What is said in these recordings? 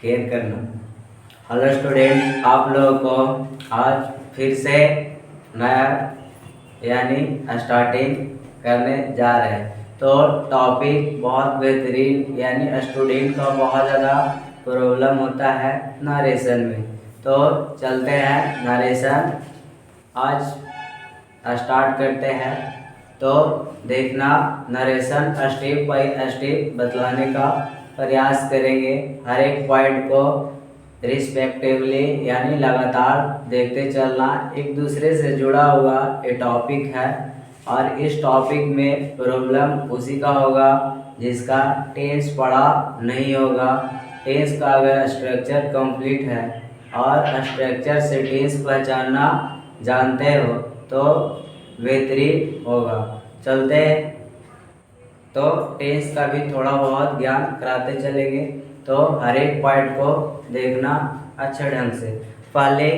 Care करना। Hello student, आप लोगों को आज फिर से नया यानी स्टार्टिंग करने जा रहे हैं। तो टॉपिक बहुत बेहतरीन यानी स्टूडेंट का बहुत ज़्यादा प्रॉब्लम होता है नरेशन में। तो चलते हैं नरेशन आज स्टार्ट करते हैं। तो देखना, नरेशन स्टेप बाय स्टेप बतलाने का प्रयास करेंगे। हर एक पॉइंट को रिस्पेक्टिवली यानी लगातार देखते चलना। एक दूसरे से जुड़ा हुआ ये टॉपिक है और इस टॉपिक में प्रॉब्लम उसी का होगा जिसका टेंस पढ़ा नहीं होगा। टेंस का अगर स्ट्रक्चर कंप्लीट है और स्ट्रक्चर से टेंस पहचानना जानते हो तो बेहतरीन होगा। चलते हैं, तो टेंस का भी थोड़ा बहुत ज्ञान कराते चलेंगे। तो हर एक पॉइंट को देखना अच्छे ढंग से। पहले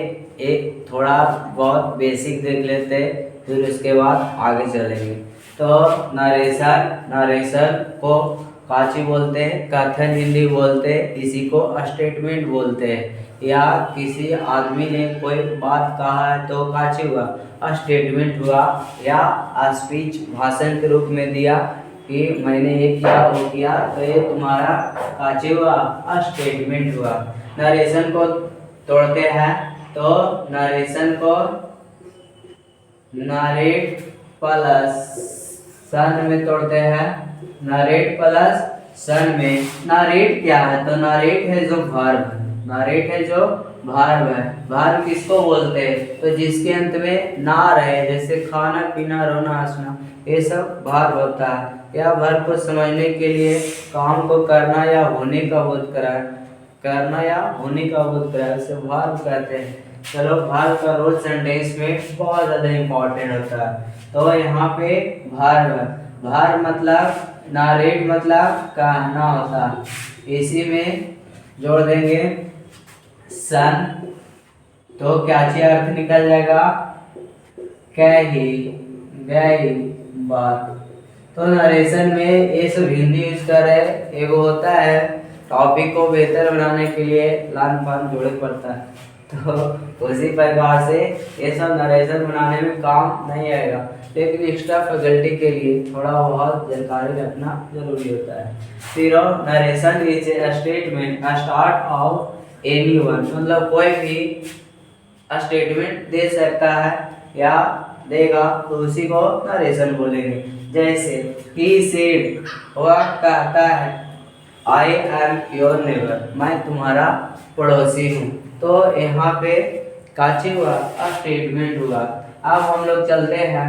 एक थोड़ा बहुत बेसिक देख लेते, फिर उसके बाद आगे चलेंगे। तो नरेशन को काची बोलते हैं, कथन हिंदी बोलते हैं, इसी को स्टेटमेंट बोलते हैं। या किसी आदमी ने कोई बात कहा है तो काची हुआ, स्टेटमेंट हुआ, या स्पीच भाषण के रूप में दिया कि मैंने ये किया वो किया, तो ये तुम्हारा काची हुआ, स्टेटमेंट हुआ। नरेशन को तोड़ते हैं तो नरेशन को नरेट प्लस सन में तोड़ते हैं। नरेट प्लस सन में नरेट क्या है, तो नरेट है जो वर्ब, नरेट है जो वर्ब है। वर्ब किसको बोलते हैं, तो जिसके अंत में ना रहे, जैसे खाना पीना रोना हंसना, ये सब वर्ब होता है। या वर्ब को समझने के लिए काम को करना या होने का बोध कराए, करना या होने का बोध कराए, उसे वर्ब कहते हैं। चलो, वर्ब का रोल सेंटेंस में बहुत ज़्यादा इम्पोर्टेंट होता है। तो यहाँ पे वर्ब, वर्ब मतलब नारेट मतलब कहना होता है। इसी में जोड़ देंगे सन, तो क्या चीज अर्थ निकल जाएगा, कही गई बात। तो नरेशन में ये सब हिंदी यूज कर रहे हैं। एगो होता है टॉपिक को बेहतर बनाने के लिए लान पान जोड़े पड़ता है, तो उसी प्रकार से ये सब नरेशन बनाने में काम नहीं आएगा, लेकिन एक्स्ट्रा फैकल्टी के लिए थोड़ा बहुत जानकारी रखना जरूरी होता है। फिर narration is a statement start of anyone, मतलब कोई भी स्टेटमेंट दे सकता है या देगा तो उसी को नरेशन बोलेंगे। जैसे ही सेड, वह कहता है, आई एम योर नेबर, मैं तुम्हारा पड़ोसी हूँ। तो यहाँ पे काची हुआ, स्टेटमेंट हुआ। अब हम लोग चलते हैं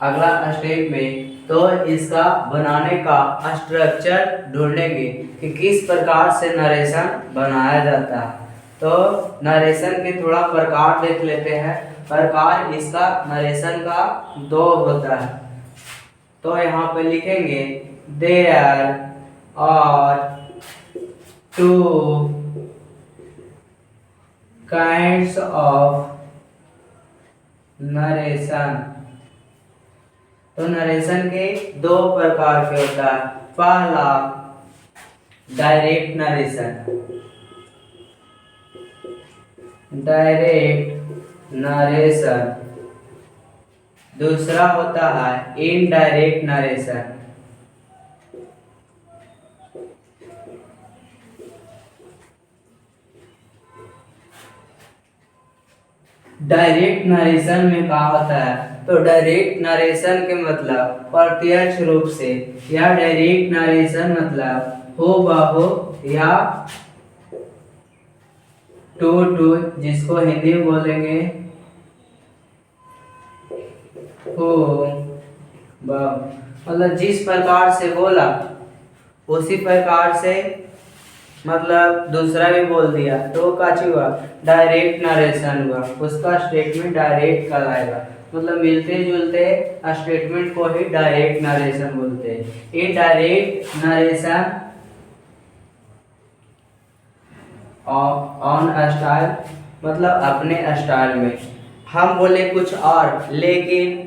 अगला स्टेप में। तो इसका बनाने का स्ट्रक्चर ढूंढेंगे कि किस प्रकार से नरेशन बनाया जाता है। तो नरेशन के थोड़ा प्रकार देख लेते हैं। प्रकार इसका नरेशन का दो होता है। तो यहाँ पे लिखेंगे there are two kinds of narration. तो नरेशन के दो प्रकार के होता है। पहला डायरेक्ट नरेशन, डायरेक्ट नरेशन। दूसरा होता है इनडायरेक्ट नरेशन। डायरेक्ट नरेशन में क्या होता है, तो डायरेक्ट नरेशन के मतलब प्रत्यक्ष रूप से, या डायरेक्ट नरेशन मतलब हो बाहो या टू टू, जिसको हिंदी में बोलेंगे हो बाहो, मतलब जिस प्रकार से बोला उसी प्रकार से मतलब दूसरा भी बोल दिया तो काची हुआ, डायरेक्ट नरेशन हुआ। उसका स्टेटमेंट डायरेक्ट कहलाएगा। मतलब मिलते जुलते स्टेटमेंट को ही डायरेक्ट नरेशन बोलते हैं। इनडायरेक्ट नरेशन ऑन स्टाइल, मतलब अपने स्टाइल में हम बोले कुछ और, लेकिन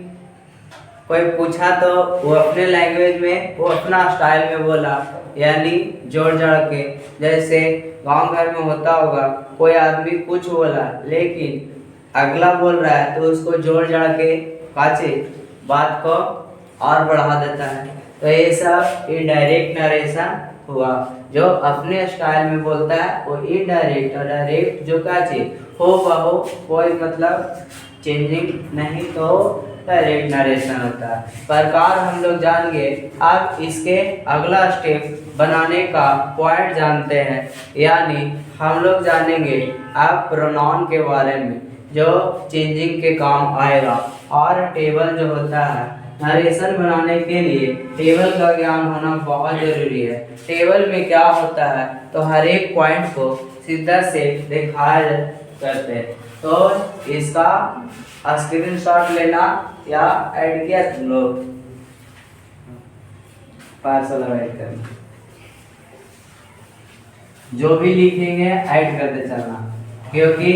कोई पूछा तो वो अपने लैंग्वेज में, वो अपना स्टाइल में बोला, यानी जोड़ जाड़ के। जैसे गांव घर में होता होगा, कोई आदमी कुछ बोला लेकिन अगला बोल रहा है तो उसको जोड़ जाड़ के काचे बात को और बढ़ा देता है। तो ये सब इनडायरेक्ट नरेशन हुआ। जो अपने स्टाइल में बोलता है वो इनडायरेक्ट, और डायरेक्ट जो काचे हो बहो कोई मतलब चेंजिंग नहीं तो डायरेक्ट नरेशन होता है। प्रकार हम लोग जान गए। अब इसके अगला स्टेप बनाने का पॉइंट जानते हैं, यानी हम लोग जानेंगे अब प्रोनाउन के बारे में जो चेंजिंग के काम आएगा। और टेबल जो होता है नरेशन बनाने के लिए टेबल का ज्ञान होना बहुत जरूरी है। टेबल में क्या होता है तो हर एक पॉइंट को सीधा से दिखाया करते हैं। तो इसका स्क्रीनशॉट लेना या ऐड किया तुम लोग, पार्सल ऐड करना, जो भी लिखेंगे ऐड करते चलना, क्योंकि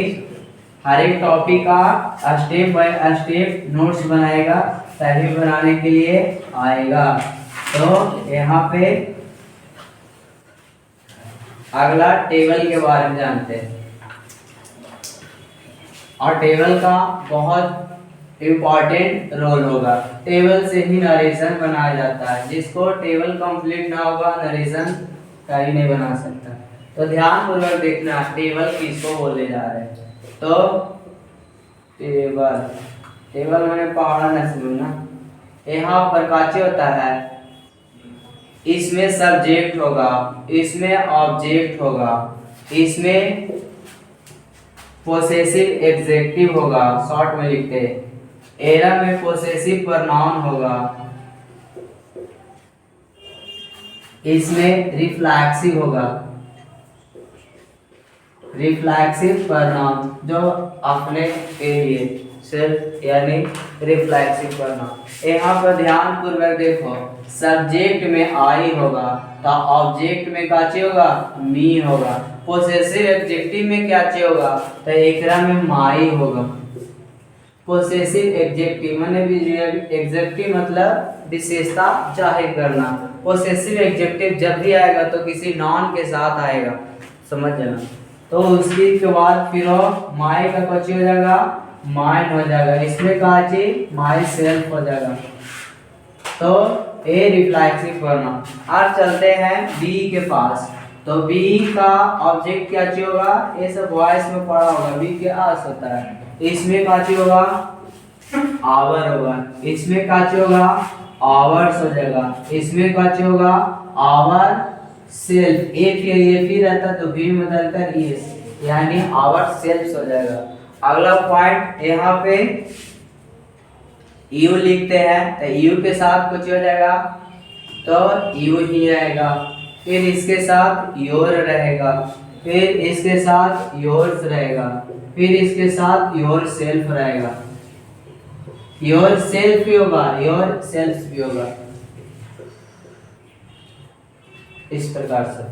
हर एक टॉपिक का स्टेप बाय स्टेप नोट्स बनाएगा तभी बनाने के लिए आएगा। तो यहाँ पे अगला टेबल के बारे में जानते हैं, और टेबल का बहुत इम्पोर्टेंट रोल होगा। टेबल से ही नरेशन बनाया जाता है, जिसको टेबल कंप्लीट ना होगा नरेशन कभी नहीं बना सकता। तो ध्यान पूर्वक देखना टेबल किसको बोले जा रहे हैं। तो टेबल, टेबल मैंने पढ़ा ना शुरू ना, यहाँ पर काचे होता है, इसमें सब्जेक्ट होगा, इसमें ऑब्जेक्ट होगा, इसमें पोसेसिव एग्जेक्टिव होगा, शॉर्ट में लिखते हैं, एरा में पोसेसिव प्रोनाउन होगा, इसमें रिफ्लेक्सिव होगा, रिफ्लेक्सिव प्रोनाउन जो अपने के लिए सिर्फ यानी रिफ्लेक्सिव प्रोनाउन। यहाँ पर ध्यान पूर्वक देखो, सब्जेक्ट में आई होगा तो ऑब्जेक्ट में काचे होगा मी होगा, पोसेसिव एडजेक्टिव में क्या चे होगा तो एकरा में माई होगा। पोसेसिव एडजेक्टिव माने एडजेक्टिव मतलब विशेषता जाहिर करना। पोसेसिव एडजेक्टिव जब भी आएगा तो किसी नॉन के साथ आएगा, समझ जाना। तो उसके के बाद फिर माई का कच्ची हो जाएगा माइन हो जाएगा, इसमें काची माई सेल्फ हो जाएगा। तो ए रिफ्लेक्सिव प्रोनाउन। अब चलते हैं बी के पास। तो बी का ऑब्जेक्ट क्या चाहिए होगा, ये सब वॉइस में पढ़ा होगा, बी के आस होता है, इसमें क्या चाहिए होगा आवर होगा, इसमें क्या चाहिए होगा आवर्स हो जाएगा, इसमें क्या चाहिए होगा आवर सेल्फ, ए फिर रहता तो भी बदल कर ये यानी आवर सेल्फ हो जाएगा। अगला पॉइंट यहाँ पे यू लिखते हैं तो यू के साथ कुछ हो जाएगा तो यू ही रहेगा, फिर इसके साथ योर रहेगा, फिर इसके साथ योर्स रहेगा, फिर इसके साथ योर सेल्फ रहेगा, योर सेल्फ भी होगा, योर सेल्फ भी होगा, इस प्रकार से।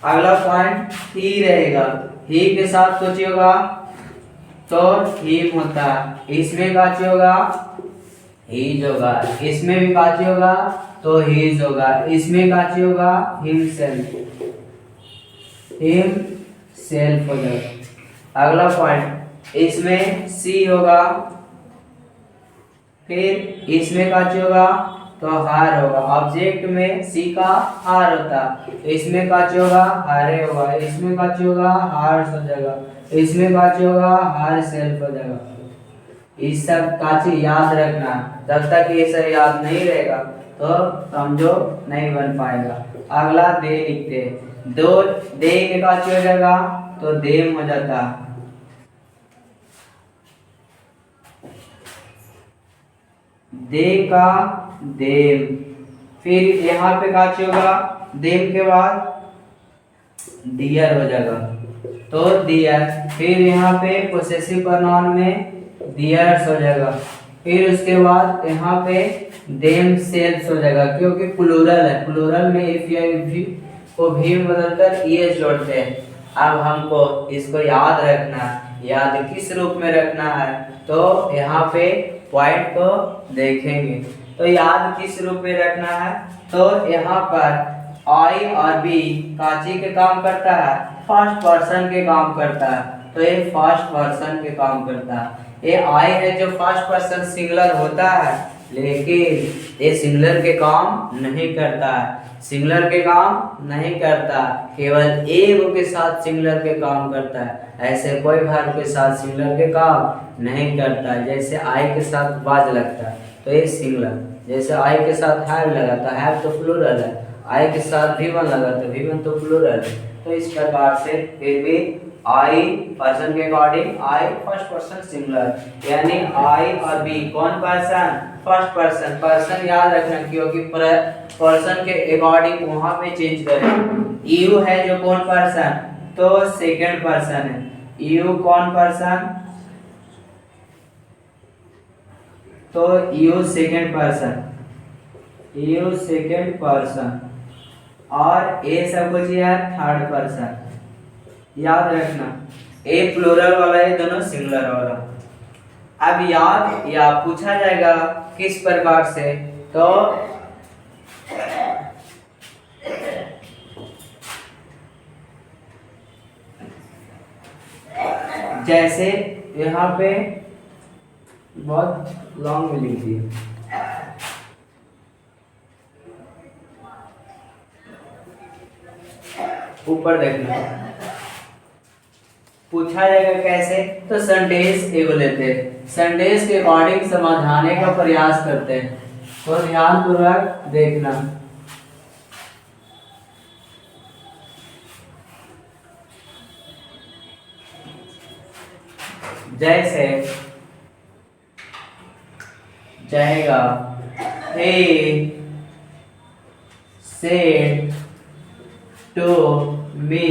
अगला पॉइंट ही रहेगा, ही के साथ कुछ होगा तो हिम होता है, इसमें काची होगा हीज होगा, इसमें भी काची होगा तो हीज होगा, इसमें काची होगा हिम सेल्फ हो जाएगा। अगला पॉइंट इसमें सी होगा, फिर इसमें काची होगा तो हार होगा, ऑब्जेक्ट में सी का हार होता, इसमें काची होगा हारे होगा, इसमें काची होगा हार हो जाएगा, इसमें काची होगा हार सेल्फ हो जाएगा। इस सब काची याद रखना, जब तक ये सब याद नहीं रहेगा तो समझो नहीं बन पाएगा। अगला दे लिखते हैं, दो दे के काची हो जाएगा तो देम हो जाता, दे का देम, फिर यहाँ पे काची होगा देम के बाद डियर हो जाएगा तो डियर, फिर यहाँ पे पोसेसिव प्रोनाउन में डियर्स हो जाएगा, फिर उसके बाद यहाँ पे देम सेल्स हो जाएगा, क्योंकि प्लूरल है, प्लूरल में इफ या भी को भी बदलकर ये जोड़ते हैं। अब हमको इसको याद रखना है, याद किस रूप में रखना है तो यहाँ पे पॉइंट को देखेंगे। तो याद किस रूप में रखना है, तो यहाँ पर आई और बी काची के काम करता है, फर्स्ट पर्सन के काम करता है, तो ये फर्स्ट पर्सन के काम करता है। ये आई है जो फर्स्ट पर्सन सिंगुलर होता है, लेकिन ये सिंगुलर के काम नहीं करता है, सिंगुलर के काम नहीं करता, केवल एक के साथ सिंगुलर के काम करता है। ऐसे कोई वर्ब के साथ सिंगुलर के काम नहीं करता है। जैसे आई के साथ वाज लगता है तो ये सिंगुलर, जैसे आई के साथ हैव लगा तो हैव तो प्लूरल है, आई के साथ V1 लगा तो V1 तो प्लूरल है। तो इस प्रकार से फिर भी आई पर्सन के according I first person singular, यानी आई और बी कौन पर्सन, फर्स्ट पर्सन। पर्सन याद रखना क्योंकि पर्सन के अकॉर्डिंग वहां पे चेंज करें। यू है जो कौन पर्सन, तो सेकंड पर्सन है। यू कौन पर्सन, तो you second person, you second person, और ए सब कुछ है थर्ड पर्सन। याद रखना ए प्लूरल वाला है, दोनों सिंगुलर वाला। अब याद या पूछा जाएगा किस प्रकार से, तो जैसे यहाँ पे बहुत लॉन्ग में लिख दिया, ऊपर देखना पूछा जाएगा कैसे, तो सेंटेंस एगो लेते हैं, सेंटेंस के अकॉर्डिंग समझाने का प्रयास करते हैं, तो ध्यान पूर्वक देखना। जैसे जाएगा he said to me,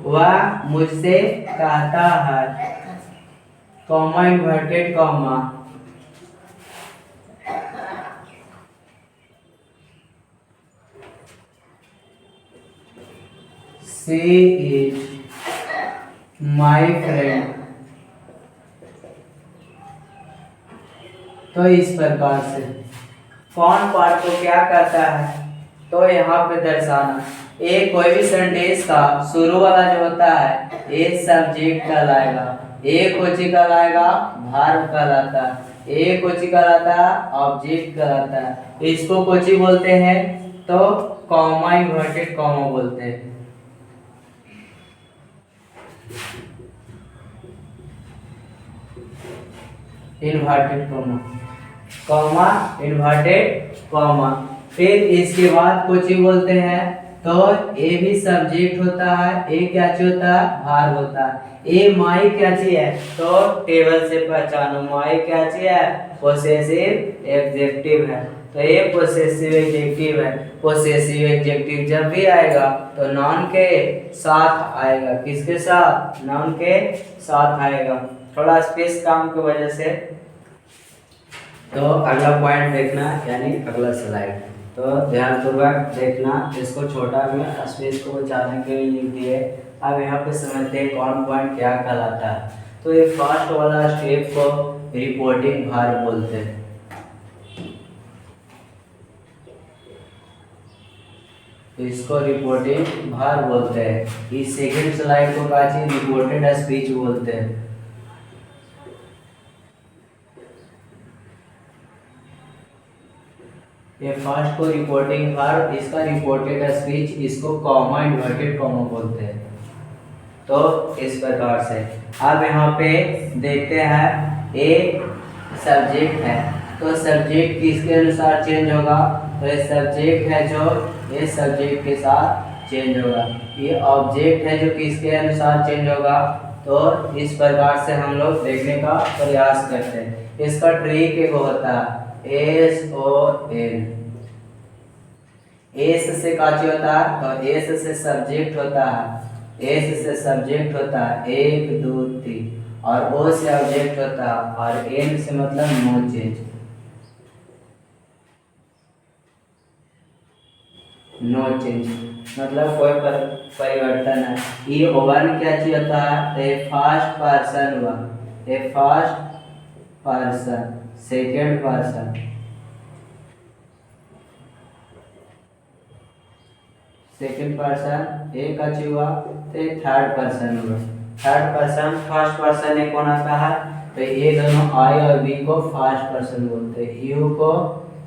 वह मुझसे कहता है, comma inverted comma, she is my friend। तो इस प्रकार से कौन पार्ट को क्या करता है, तो यहाँ पे दर्शाना। एक कोई भी सेंटेंस का शुरू वाला जो होता है ए सब्जेक्ट कहलाएगा, ए कोची कहलाएगा वर्ब कहलाता है, ए कोची कहलाता है ऑब्जेक्ट कहलाता है। इसको कोची बोलते हैं, तो कॉमा इन्वर्टेड कॉमा बोलते हैं। Inverted comma, comma inverted comma. फिर इसके बाद कोची बोलते हैं, तो ए भी सब्जेक्ट होता है, ए क्या चीज होता है वर्ब होता है। ए माई क्या चीज है, तो टेबल से पहचानो, माई क्या चीज है पोसेसिव एडजेक्टिव है, तो ये पोसेसिव एडजेक्टिव है। पोसेसिव एडजेक्टिव जब भी आएगा तो नाउन के साथ आएगा, किसके साथ, नाउन के साथ आएगा। थोड़ा स्पेस काम की वजह से, तो अगला पॉइंट देखना यानी अगला स्लाइड, तो ध्यानपूर्वक देखना, इसको छोटा में स्पेस को बचाने के लिए लिख दिए। अब यहाँ पे समझते हैं कौन पॉइंट क्या कहलाता है। तो ये फर्स्ट वाला स्टेप को रिपोर्टिंग वर्ब बोलते हैं। इसको रिपोर्टिंग वर्ब बोलते हैं। इस सेकंड स्लाइड को काची रिपोर्टेड स्पीच बोलते हैं। ये फर्स्ट को रिपोर्टिंग वर्ब, इसका रिपोर्टेड स्पीच, इसको कॉमा इन्वर्टेड कॉमा बोलते हैं। तो इस प्रकार से अब यहाँ पे देखते हैं, ए सब्जेक्ट है, तो सब्जेक्ट किसके अनुसार चेंज होगा, तो ये सब्जेक्ट है जो ये सब्जेक्ट के साथ चेंज होगा। ये ऑब्जेक्ट है जो किसके अनुसार चेंज होगा, तो इस प्रकार से हम लोग देखने का प्रयास करते हैं। इसका ट्रिक एक होता है SON, एस से काची होता है, तो एस से सब्जेक्ट होता है, एस से सब्जेक्ट होता है 1 2 3, और ओ से ऑब्जेक्ट होता है, और एन से मतलब नो चेंज, नो चेंज मतलब कोई परिवर्तन है। ये वन क्या चीज होता है, first person one, first person, second person, second person एक अच्छी हुआ तो ये थर्ड पर्सन हुआ। थर्ड पर्सन फर्स्ट पर्सन एक होना का है तो ये दोनों आई और बी को फर्स्ट पर्सन बोलते हैं, यू को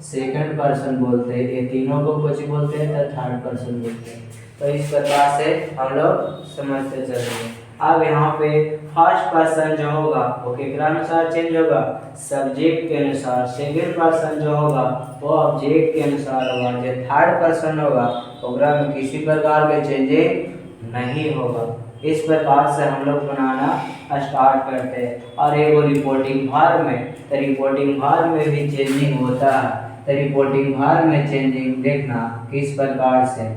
सेकंड पर्सन बोलते हैं, ये तीनों को कुछ बोलते हैं तो थर्ड पर्सन बोलते हैं। तो इस प्रकार से हम लोग समझते चलेंगे। अब यहाँ पे फर्स्ट पर्सन जो होगा वो किसके अनुसार चेंज होगा, सब्जेक्ट के अनुसार। सेकंड पर्सन जो होगा वो ऑब्जेक्ट के अनुसार होगा। जो थर्ड पर्सन होगा ओकरा में किसी प्रकार के चेंजिंग नहीं होगा। इस प्रकार से हम लोग बनाना स्टार्ट करते हैं। और एक रिपोर्टिंग भार में, तो रिपोर्टिंग भार में भी चेंजिंग होता है। तो रिपोर्टिंग भार में चेंजिंग देखना किस प्रकार से,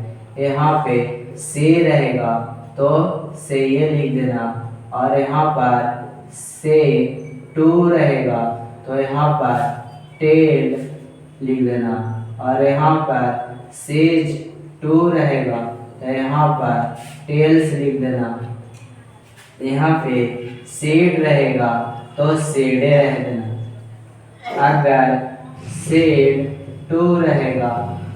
यहाँ पे से रहेगा तो से ये लिख देना, और यहाँ पर से टू रहेगा तो यहाँ पर टेल लिख देना, और यहाँ पर सेज टू रहेगा तो यहाँ पर टेल्स लिख देना। यहाँ पे सेड रहेगा तो सेडे रह देना। अगर सेड टू रहेगा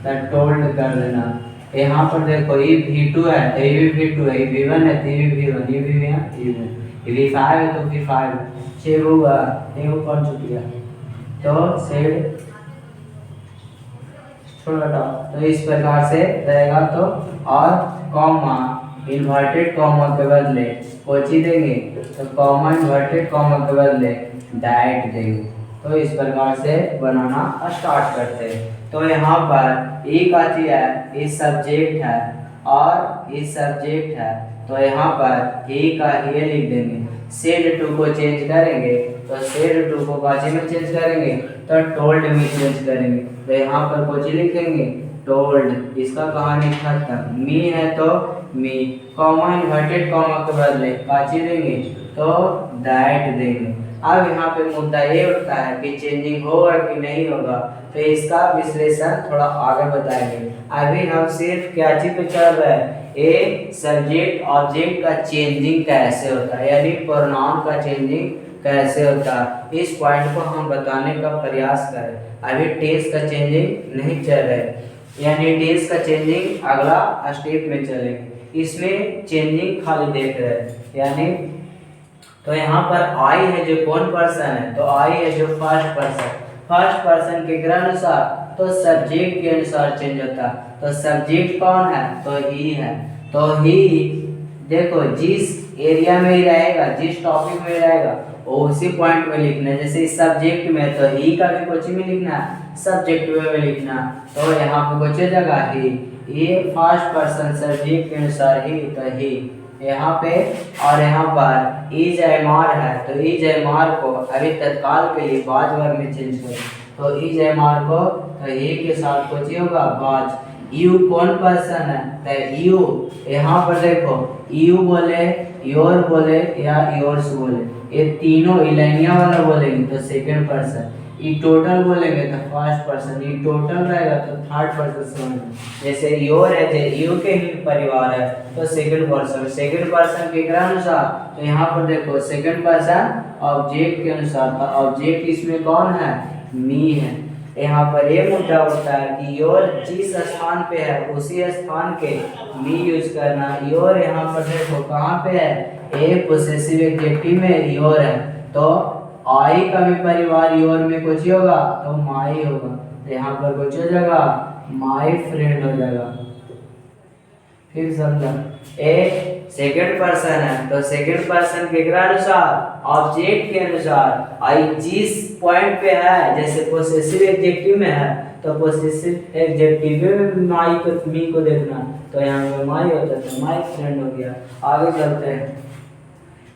तो टोल्ड कर देना। यहाँ पर देखो ये V2 है तो ये भी V2 है, ये V1 है तो ये भी V1, ये भी V5 है तो V5 है। छः होगा ये कौन चुकी तो सेड छोटा, तो इस प्रकार से रहेगा। तो और कॉमा इन्वर्टेड कॉमा के बदले कोची देंगे तो कॉमा इन्वर्टेड कॉमा के बदले डाइट देंगे। तो इस प्रकार से बनाना स्टार्ट करते हैं। तो यहाँ पर एक आती है ये सब्जेक्ट है और ये सब्जेक्ट है, तो यहाँ पर ए का ये लिख देंगे। सेड टू को चेंज करेंगे तो सेड टू को काची में चेंज करेंगे तो टोल्ड में चेंज करेंगे। तो यहाँ पर कोची लिखेंगे टोल्ड, इसका कहानी खत्म। मी है तो मी, कॉमा इन्वर्टेड कॉमा के बदले काची देंगे तो डाइट देंगे। अब यहाँ पे मुद्दा ये उठता है कि चेंजिंग होगा कि नहीं होगा, तो इसका विश्लेषण थोड़ा आगे बताएंगे। अभी हम सिर्फ क्या चीज पे चल रहे हैं, ए सब्जेक्ट ऑब्जेक्ट का चेंजिंग कैसे होता है, यानी प्रोनाउन का चेंजिंग कैसे होता है, इस पॉइंट को हम बताने का प्रयास करें। अभी टेंस का चेंजिंग नहीं चल रहा है, यानी टेंस का चेंजिंग अगला स्टेप में चलेंगे। इसमें चेंजिंग खाली देख रहे हैं, यानी तो यहाँ पर आई है जो कौन पर्सन है, तो आई है जो फर्स्ट पर्सन। फर्स्ट पर्सन के अनुसार तो सब्जेक्ट के अनुसार चेंज होता है। तो सब्जेक्ट कौन है, तो ही है। तो ही देखो जिस एरिया में ही रहेगा, जिस टॉपिक में रहेगा वो उसी पॉइंट में लिखना है। जैसे इस सब्जेक्ट में तो ही का भी कुछ में लिखना है, सब्जेक्ट में लिखना। तो यहाँ पे कुछ जगह ही, ये फर्स्ट पर्सन सब्जेक्ट के अनुसार ही, तो ही यहाँ पे। और यहाँ पर ई जयमार है तो ई जयमार को अभी तत्काल के लिए बाज वर्ग में चेंज करें। तो ई जयमार को तो ई के साथ कुछ होगा बाज। यू कौन पर्सन है, तो यू यहाँ पर देखो यू बोले, योर बोले या योर्स बोले, ये तीनों इलाइनिया वाला बोलेंगे तो सेकंड पर्सन। ई टोटल बोलेंगे तो फर्स्ट पर्सन, ई टोटल रहेगा तो थर्ड पर्सन। जैसे योर है जो यू के ही परिवार है तो सेकंड पर्सन। सेकंड पर्सन के अनुसार तो यहाँ पर देखो सेकंड पर्सन ऑब्जेक्ट के अनुसार था। ऑब्जेक्ट इसमें कौन है, मी है। यहाँ पर ये मुद्दा होता है कि योर जिस स्थान पे है उसी स्थान के मी यूज करना। योर यहाँ पर देखो कहाँ पे है, ए पोसेसिव एडजेक्टिव में योर है, तो आई का भी परिवार योर में कुछ होगा तो माई होगा। तो यहाँ पर कुछ हो जाएगा माई फ्रेंड हो जाएगा। फिर समझा, ए सेकंड पर्सन है तो सेकंड पर्सन के अनुसार ऑब्जेक्ट के अनुसार आई जिस पॉइंट पे है, जैसे पोसेसिव एडजेक्टिव में है तो पोसेसिव एडजेक्टिव में माई को मी को देखना, तो यहाँ पे माई होता है तो माई फ्रेंड हो गया। आगे चलते हैं,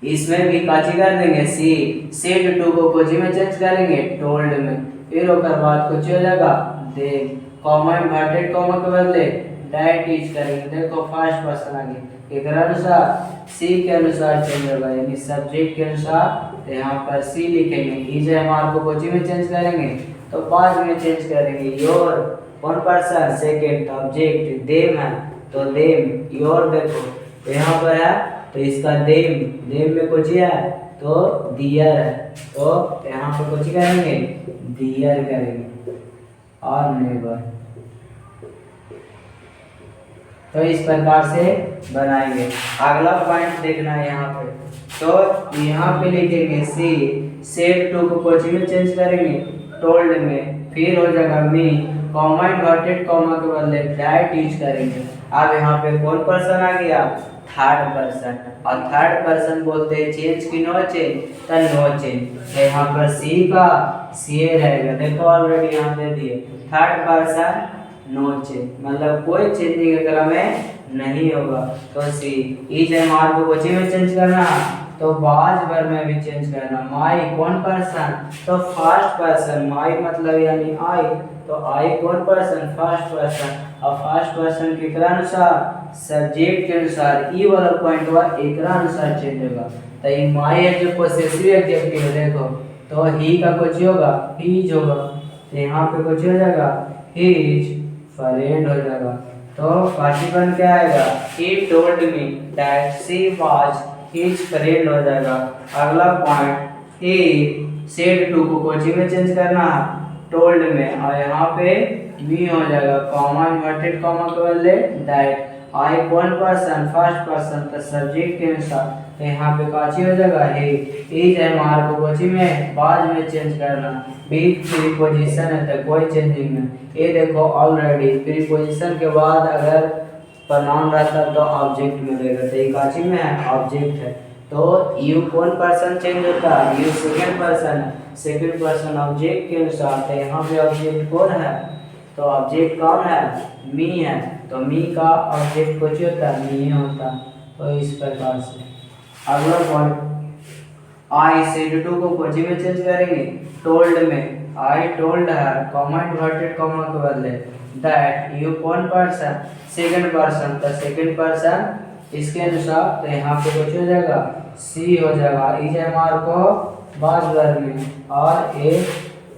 इसमें भी काची कर देंगे सी, सेड टू को कोची में चेंज करेंगे टोल्ड में। फिर ओकर बाद कुछ हो जाएगा दे, कॉमा इन्वर्टेड कॉमा के बदले डाइट यूज करेंगे। देखो फर्स्ट पर्सन आ गया, एक अनुसार सी के अनुसार चेंज होगा, यानी सब्जेक्ट के अनुसार। तो यहाँ पर सी लिखेंगे, ई जे हमारे को कोची में चेंज करेंगे तो पांच में चेंज करेंगे। Your one person second object them है तो देम योर। देखो तो यहाँ पर है तो इसका देम, देम में कुछ है तो दियर है, तो यहाँ पर कुछ करेंगे दियर करेंगे। और नेबर तो इस प्रकार से बनाएंगे। अगला पॉइंट देखना है यहाँ पे, तो यहाँ पे लिखेंगे सी, सेड टू को कोची में चेंज करेंगे टोल्ड में, फिर हो जाएगा मी, कॉमा इन्वर्टेड कॉमा के बदले दैट यूज करेंगे। अब यहाँ पे कौन पर्सन आ गया, थर्ड पर्सन, और थर्ड पर्सन बोलते हैं चेंज की नो चेंज, तो नो चेंज। यहाँ पर सी का सी रहेगा, देखो ऑलरेडी यहाँ दे दिए थर्ड पर्सन नो चेंज, मतलब कोई चेंजिंग अगर हमें नहीं होगा। तो सी इज एम आर को कोची में चेंज करना, तो बाज भर में भी चेंज करना। माई कौन पर्सन, तो फर्स्ट पर्सन, माई मतलब यानी आई, तो आई कौन पर्सन, फर्स्ट पर्सन, और फर्स्ट पर्सन के अनुसार सब्जेक्ट के अनुसार ई वाला पॉइंट हुआ एक अनुसार चेंज होगा। तो ये माई है जो पोसेसिव एडजेक्टिव है, देखो तो ही का कुछ होगा हीज होगा, तो यहाँ पे कुछ हो जाएगा हीज फ्रेंड हो जाएगा। तो पार्टिसिपल क्या आएगा, he told me that she was his friend हो जाएगा। अगला पॉइंट, ही सेड टू को कोची में चेंज करना टोल्ड में, और यहाँ पे मी हो जाएगा, कॉमा इन्वर्टेड कॉमा के बदले दैट, आई कौन पर्सन, फर्स्ट पर्सन, तो सब्जेक्ट के अनुसार, तो यहाँ पे काची हो जाएगा हे, इज एम आर को कोची में बाद में चेंज करना, बी प्रीपोजिशन है तो कोई चेंजिंग नहीं। ये देखो ऑलरेडी प्रीपोजिशन के बाद अगर प्रोनाउन रहता तो ऑब्जेक्ट मिलेगा, तो ये काची में है ऑब्जेक्ट है। तो यू कौन पर्सन चेंज होता है, यू सेकेंड पर्सन है, सेकेंड पर्सन ऑब्जेक्ट के अनुसार, तो यहाँ पे ऑब्जेक्ट कौन है, तो ऑब्जेक्ट कौन है, मी है, तो मी का ऑब्जेक्ट कुछ होता है मी होता। तो इस प्रकार से अगला पॉइंट, आई सेड टू को कोची में चेंज करेंगे टोल्ड में, आई टोल्ड है, कॉमा इन्वर्टेड कॉमा के बदले दैट, यू कौन पर्सन, सेकंड पर्सन, तो सेकंड पर्सन इसके अनुसार, तो यहाँ पे कुछ हो जाएगा सी हो जाएगा, इज एम आर को बाद वर्ग में, और एक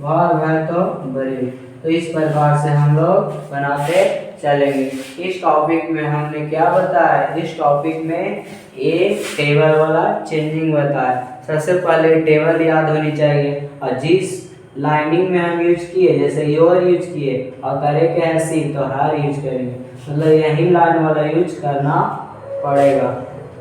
वर्ग है तो बड़े। तो इस प्रकार से हम लोग बनाते चलेंगे। इस टॉपिक में हमने क्या बताया, इस टॉपिक में एक टेबल वाला चेंजिंग बताया। सबसे पहले टेबल याद होनी चाहिए, और जिस लाइनिंग में हम यूज किए, जैसे योर यूज किए और करे के है सी, तो हर यूज करेंगे, मतलब यही लाइन वाला यूज करना पड़ेगा।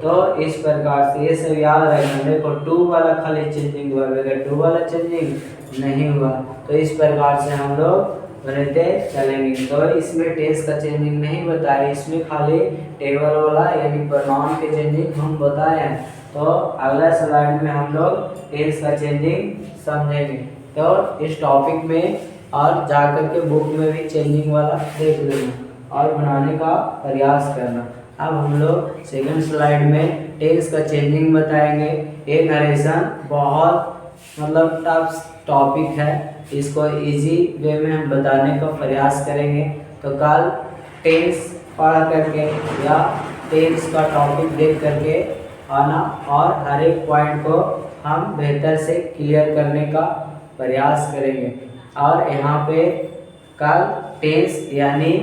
तो इस प्रकार से ये सब याद रखना। देखो टू वाला खाली चेंजिंग हुआ, अगर टू वाला चेंजिंग नहीं हुआ, तो इस प्रकार से हम लोग बनते चलेंगे। तो इसमें टेंस का चेंजिंग नहीं बताया, इसमें खाली टेबल वाला यानी प्रोनाउन के चेंजिंग हम बताए हैं। तो अगला स्लाइड में हम लोग टेंस का चेंजिंग समझेंगे। तो इस टॉपिक में और जाकर के बुक में भी चेंजिंग वाला देख लेना और बनाने का प्रयास करना। अब हम लोग सेकंड स्लाइड में टेंस का चेंजिंग बताएंगे। ये नरेशन बहुत मतलब टफ टॉपिक है, इसको इजी वे में हम बताने का प्रयास करेंगे। तो कल टेंस पढ़ करके या टेंस का टॉपिक देख करके आना, और हर एक पॉइंट को हम बेहतर से क्लियर करने का प्रयास करेंगे। और यहाँ पे कल टेंस यानी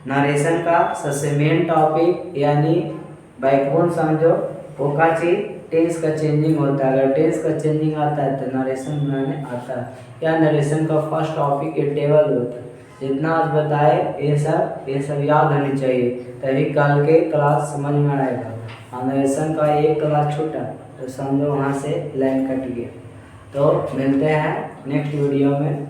नरेशन का सबसे मेन टॉपिक यानी बैकबोन समझो, वो का चीज टेंस का चेंजिंग होता है। अगर टेंस का चेंजिंग आता है तो नरेशन बनाने आता है। या नरेशन का फर्स्ट टॉपिक ये टेबल होता है। जितना आज बताए ये सब याद होनी चाहिए, तभी कल के क्लास समझ में आएगा। नरेशन का एक क्लास छूटा तो समझो वहाँ से लाइन कट गया। तो मिलते हैं नेक्स्ट वीडियो में।